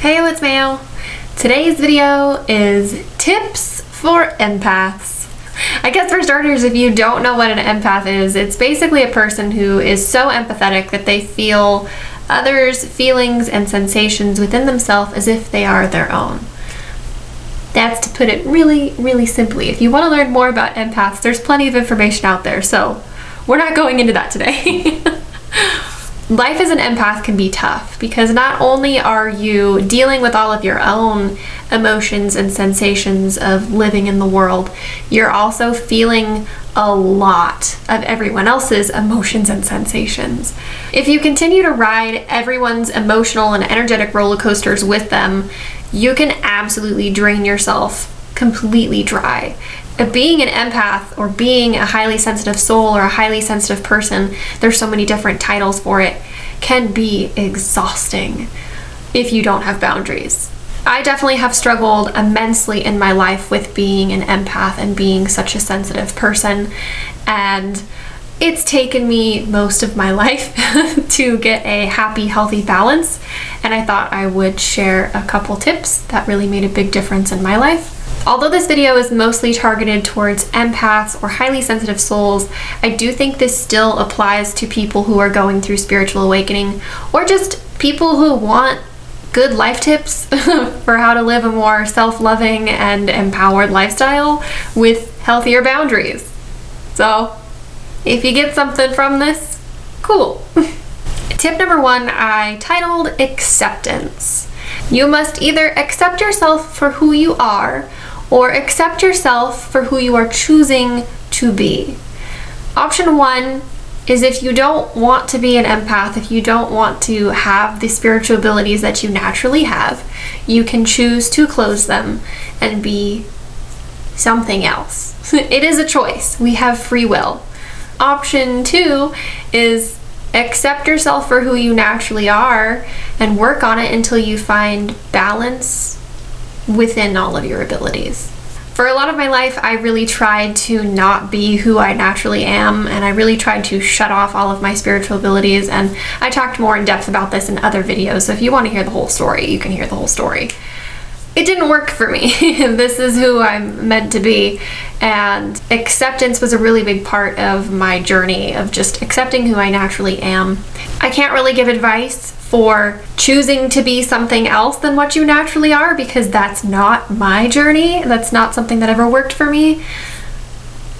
Hey, it's Mayo. Today's video is tips for empaths. I guess for starters, if you don't know what an empath is, it's basically a person who is so empathetic that they feel others' feelings and sensations within themselves as if they are their own. That's to put it really, really simply. If you want to learn more about empaths, there's plenty of information out there, so we're not going into that today. Life as an empath can be tough because not only are you dealing with all of your own emotions and sensations of living in the world, you're also feeling a lot of everyone else's emotions and sensations. If you continue to ride everyone's emotional and energetic roller coasters with them, you can absolutely drain yourself completely dry. Being an empath or being a highly sensitive soul or a highly sensitive person, there's so many different titles for it, can be exhausting if you don't have boundaries. I definitely have struggled immensely in my life with being an empath and being such a sensitive person, and it's taken me most of my life to get a happy, healthy balance, and I thought I would share a couple tips that really made a big difference in my life. Although this video is mostly targeted towards empaths or highly sensitive souls, I do think this still applies to people who are going through spiritual awakening or just people who want good life tips for how to live a more self-loving and empowered lifestyle with healthier boundaries. So, if you get something from this, cool. Tip number 1, I titled Acceptance. You must either accept yourself for who you are or accept yourself for who you are choosing to be. Option 1 is if you don't want to be an empath, if you don't want to have the spiritual abilities that you naturally have, you can choose to close them and be something else. It is a choice. We have free will. Option 2 is accept yourself for who you naturally are and work on it until you find balance within all of your abilities. For a lot of my life, I really tried to not be who I naturally am, and I really tried to shut off all of my spiritual abilities, and I talked more in depth about this in other videos, so if you want to hear the whole story, you can hear the whole story. It didn't work for me. This is who I'm meant to be, and acceptance was a really big part of my journey of just accepting who I naturally am. I can't really give advice for choosing to be something else than what you naturally are because that's not my journey. That's not something that ever worked for me.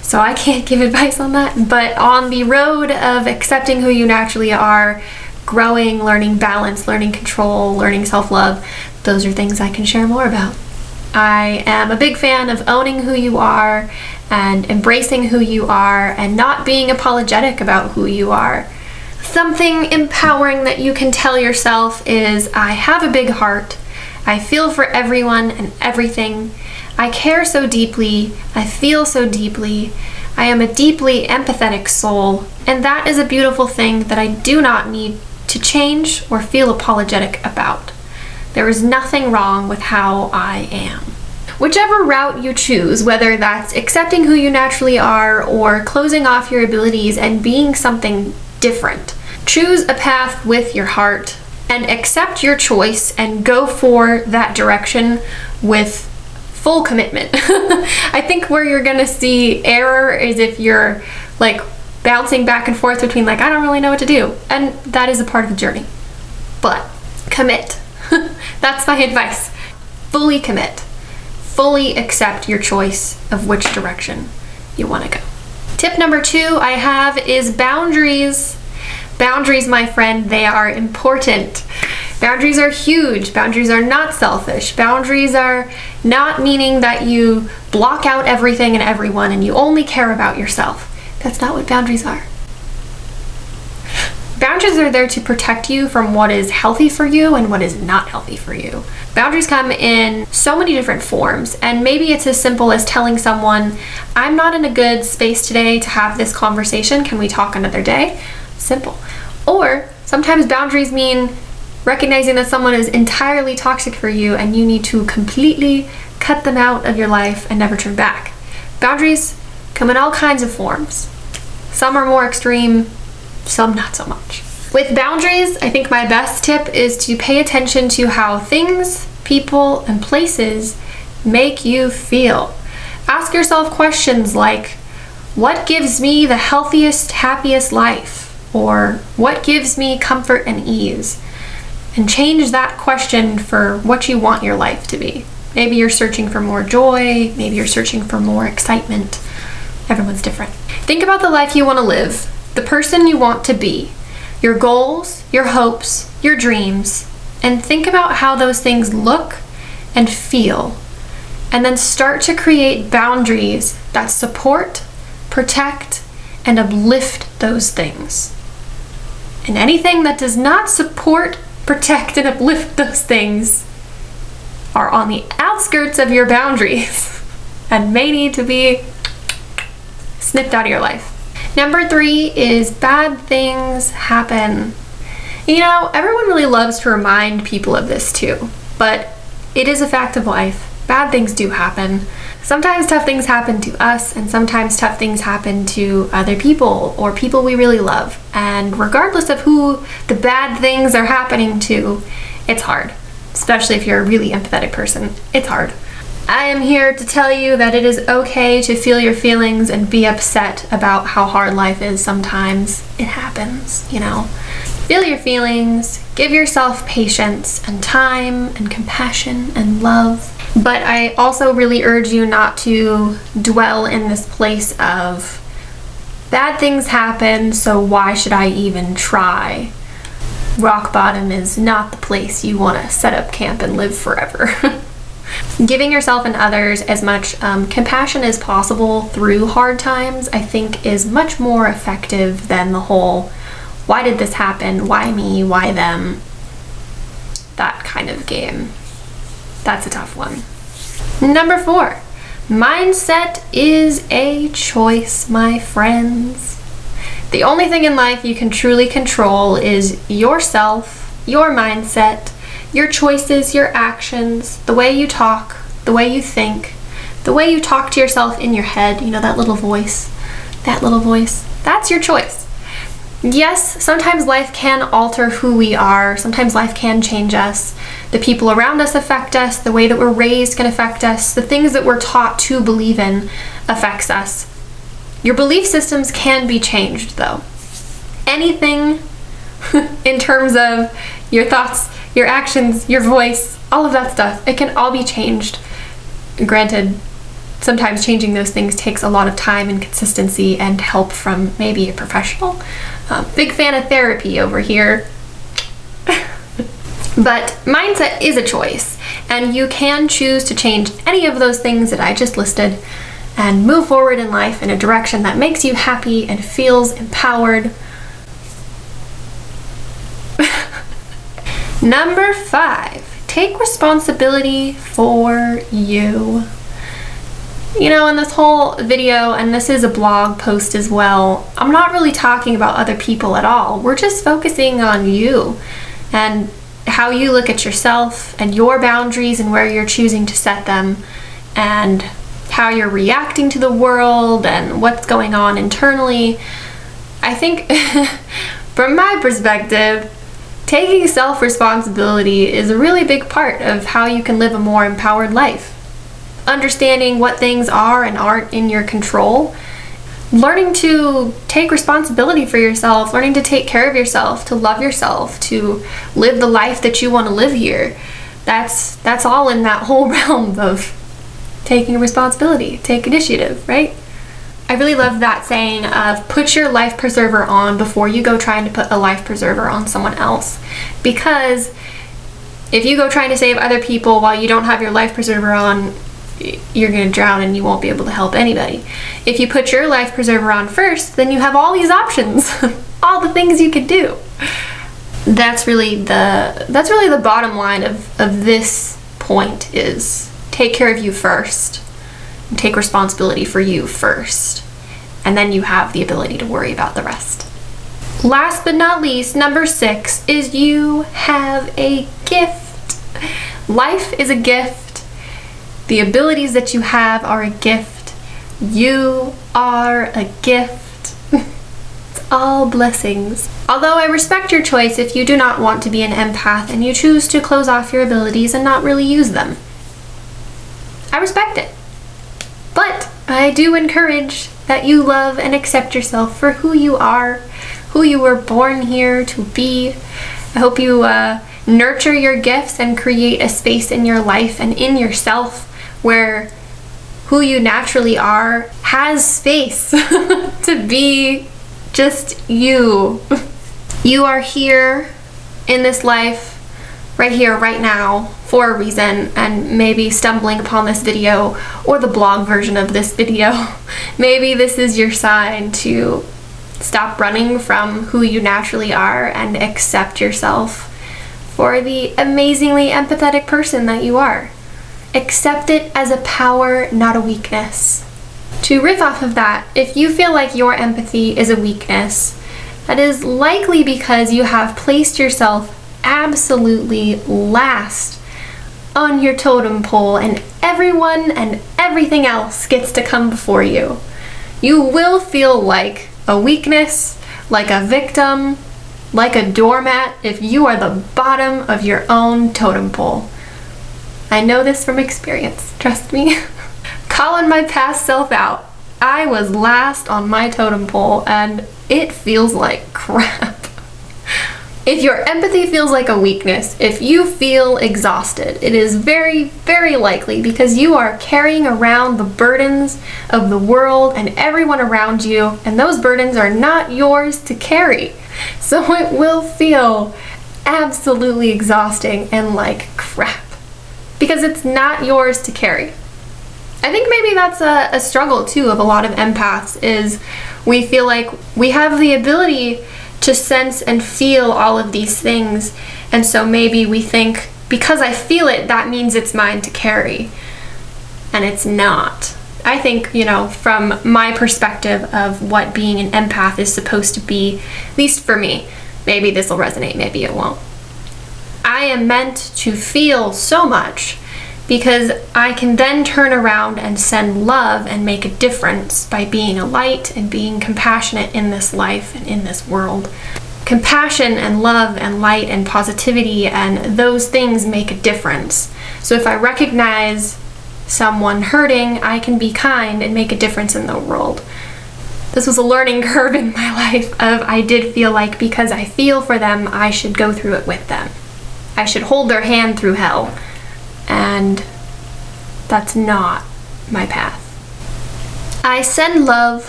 So I can't give advice on that. But on the road of accepting who you naturally are, growing, learning balance, learning control, learning self-love, those are things I can share more about. I am a big fan of owning who you are and embracing who you are and not being apologetic about who you are. Something empowering that you can tell yourself is, I have a big heart. I feel for everyone and everything. I care so deeply. I feel so deeply. I am a deeply empathetic soul, and that is a beautiful thing that I do not need to change or feel apologetic about. There is nothing wrong with how I am. Whichever route you choose, whether that's accepting who you naturally are or closing off your abilities and being something different, choose a path with your heart and accept your choice and go for that direction with full commitment. I think where you're gonna see error is if you're like bouncing back and forth between like, I don't really know what to do. And that is a part of the journey. But commit. That's my advice. Fully commit. Fully accept your choice of which direction you want to go. Tip number 2 I have is boundaries. Boundaries, my friend, they are important. Boundaries are huge. Boundaries are not selfish. Boundaries are not meaning that you block out everything and everyone and you only care about yourself. That's not what boundaries are. Boundaries are there to protect you from what is healthy for you and what is not healthy for you. Boundaries come in so many different forms, and maybe it's as simple as telling someone, I'm not in a good space today to have this conversation. Can we talk another day? Simple. Or sometimes boundaries mean recognizing that someone is entirely toxic for you and you need to completely cut them out of your life and never turn back. Boundaries come in all kinds of forms. Some are more extreme, some not so much. With boundaries, I think my best tip is to pay attention to how things, people, and places make you feel. Ask yourself questions like, what gives me the healthiest, happiest life? Or what gives me comfort and ease? And change that question for what you want your life to be. Maybe you're searching for more joy, maybe you're searching for more excitement. Everyone's different. Think about the life you want to live, the person you want to be, your goals, your hopes, your dreams, and think about how those things look and feel. And then start to create boundaries that support, protect, and uplift those things. And anything that does not support, protect, and uplift those things are on the outskirts of your boundaries and may need to be snipped out of your life. Number 3 is bad things happen. You know, everyone really loves to remind people of this too, but it is a fact of life. Bad things do happen. Sometimes tough things happen to us, and sometimes tough things happen to other people or people we really love. And regardless of who the bad things are happening to, it's hard. Especially if you're a really empathetic person, it's hard. I am here to tell you that it is okay to feel your feelings and be upset about how hard life is sometimes. It happens, you know. Feel your feelings, give yourself patience and time and compassion and love. But I also really urge you not to dwell in this place of bad things happen, so why should I even try? Rock bottom is not the place you want to set up camp and live forever. Giving yourself and others as much compassion as possible through hard times, I think, is much more effective than the whole, why did this happen? Why me? Why them? That kind of game. That's a tough one. Number 4, mindset is a choice, my friends. The only thing in life you can truly control is yourself, your mindset, your choices, your actions, the way you talk, the way you think, the way you talk to yourself in your head, you know, that little voice, that's your choice. Yes, sometimes life can alter who we are. Sometimes life can change us. The people around us affect us. The way that we're raised can affect us. The things that we're taught to believe in affects us. Your belief systems can be changed, though. Anything in terms of your thoughts, your actions, your voice, all of that stuff, it can all be changed. Granted, sometimes changing those things takes a lot of time and consistency and help from maybe a professional. Big fan of therapy over here. But mindset is a choice, and you can choose to change any of those things that I just listed and move forward in life in a direction that makes you happy and feels empowered. Number 5, take responsibility for you. You know, in this whole video, and this is a blog post as well, I'm not really talking about other people at all. We're just focusing on you and how you look at yourself and your boundaries and where you're choosing to set them and how you're reacting to the world and what's going on internally. I think from my perspective, taking self-responsibility is a really big part of how you can live a more empowered life. Understanding what things are and aren't in your control, learning to take responsibility for yourself, learning to take care of yourself, to love yourself, to live the life that you want to live here. That's all in that whole realm of taking responsibility, take initiative, right? I really love that saying of put your life preserver on before you go trying to put a life preserver on someone else. Because if you go trying to save other people while you don't have your life preserver on, you're going to drown and you won't be able to help anybody. If you put your life preserver on first, then you have all these options, all the things you could do. That's really the bottom line of this point is take care of you first. Take responsibility for you first. And then you have the ability to worry about the rest. Last but not least, number 6 is you have a gift. Life is a gift. The abilities that you have are a gift. You are a gift. It's all blessings. Although I respect your choice if you do not want to be an empath and you choose to close off your abilities and not really use them. I respect it. But I do encourage that you love and accept yourself for who you are, who you were born here to be. I hope you nurture your gifts and create a space in your life and in yourself where who you naturally are has space to be just you. You are here in this life, right here, right now, for a reason, and maybe stumbling upon this video or the blog version of this video, maybe this is your sign to stop running from who you naturally are and accept yourself for the amazingly empathetic person that you are. Accept it as a power, not a weakness. To riff off of that, if you feel like your empathy is a weakness, that is likely because you have placed yourself absolutely last on your totem pole and everyone and everything else gets to come before you. You will feel like a weakness, like a victim, like a doormat if you are the bottom of your own totem pole. I know this from experience, trust me. Calling my past self out, I was last on my totem pole and it feels like crap. If your empathy feels like a weakness, if you feel exhausted, it is very, very likely because you are carrying around the burdens of the world and everyone around you, and those burdens are not yours to carry. So it will feel absolutely exhausting and like crap because it's not yours to carry. I think maybe that's a struggle too of a lot of empaths, is we feel like we have the ability to sense and feel all of these things, and so maybe we think because I feel it, that means it's mine to carry, and it's not. I think, from my perspective of what being an empath is supposed to be, at least for me, maybe this will resonate, maybe it won't. I am meant to feel so much because I can then turn around and send love and make a difference by being a light and being compassionate in this life and in this world. Compassion and love and light and positivity and those things make a difference. So if I recognize someone hurting, I can be kind and make a difference in the world. This was a learning curve in my life of I did feel like because I feel for them, I should go through it with them. I should hold their hand through hell. And that's not my path. I send love.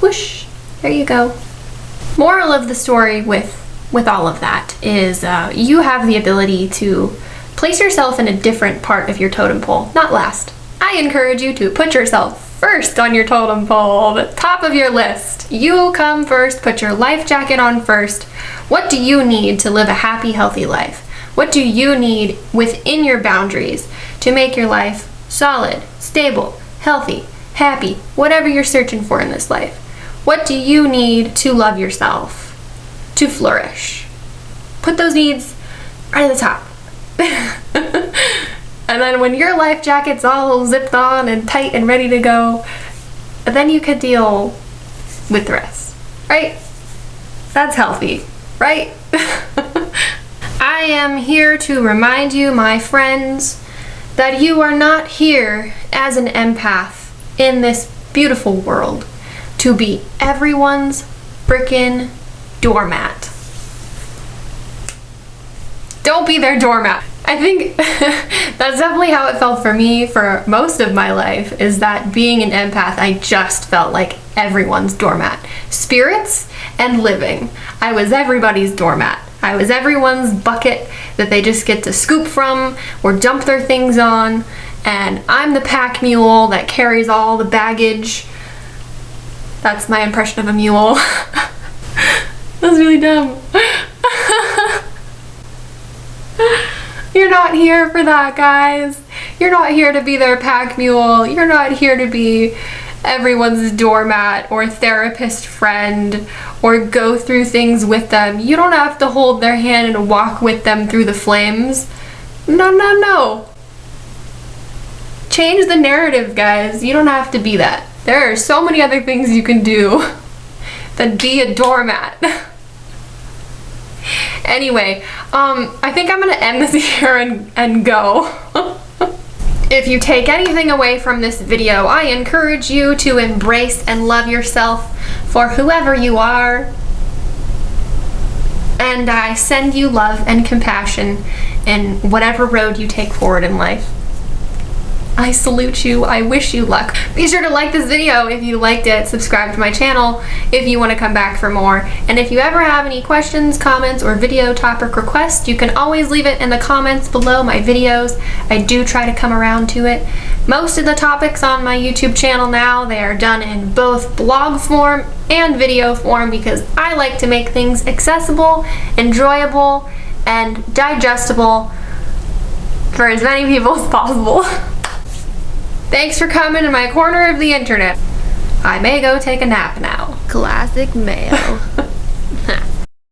Whoosh, there you go. Moral of the story with all of that is you have the ability to place yourself in a different part of your totem pole, not last. I encourage you to put yourself first on your totem pole, the top of your list. You come first, put your life jacket on first. What do you need to live a happy, healthy life? What do you need within your boundaries to make your life solid, stable, healthy, happy, whatever you're searching for in this life? What do you need to love yourself, to flourish? Put those needs right at the top. And then when your life jacket's all zipped on and tight and ready to go, then you could deal with the rest, right? That's healthy, right? I am here to remind you, my friends, that you are not here as an empath in this beautiful world to be everyone's frickin' doormat. Don't be their doormat. I think that's definitely how it felt for me for most of my life, is that being an empath, I just felt like everyone's doormat. Spirits and living. I was everybody's doormat. I was everyone's bucket that they just get to scoop from or dump their things on, and I'm the pack mule that carries all the baggage. That's my impression of a mule. That's really dumb. You're not here for that, guys. You're not here to be their pack mule. You're not here to be everyone's doormat or therapist friend or go through things with them. You don't have to hold their hand and walk with them through the flames. No, no, no. Change the narrative, guys. You don't have to be that. There are so many other things you can do. than be a doormat. Anyway, I think I'm gonna end this here and go. If you take anything away from this video, I encourage you to embrace and love yourself for whoever you are. And I send you love and compassion in whatever road you take forward in life. I salute you. I wish you luck. Be sure to like this video if you liked it. Subscribe to my channel if you want to come back for more. And if you ever have any questions, comments, or video topic requests, you can always leave it in the comments below my videos. I do try to come around to it. Most of the topics on my YouTube channel now, they are done in both blog form and video form because I like to make things accessible, enjoyable, and digestible for as many people as possible. Thanks for coming to my corner of the internet. I may go take a nap now. Classic male.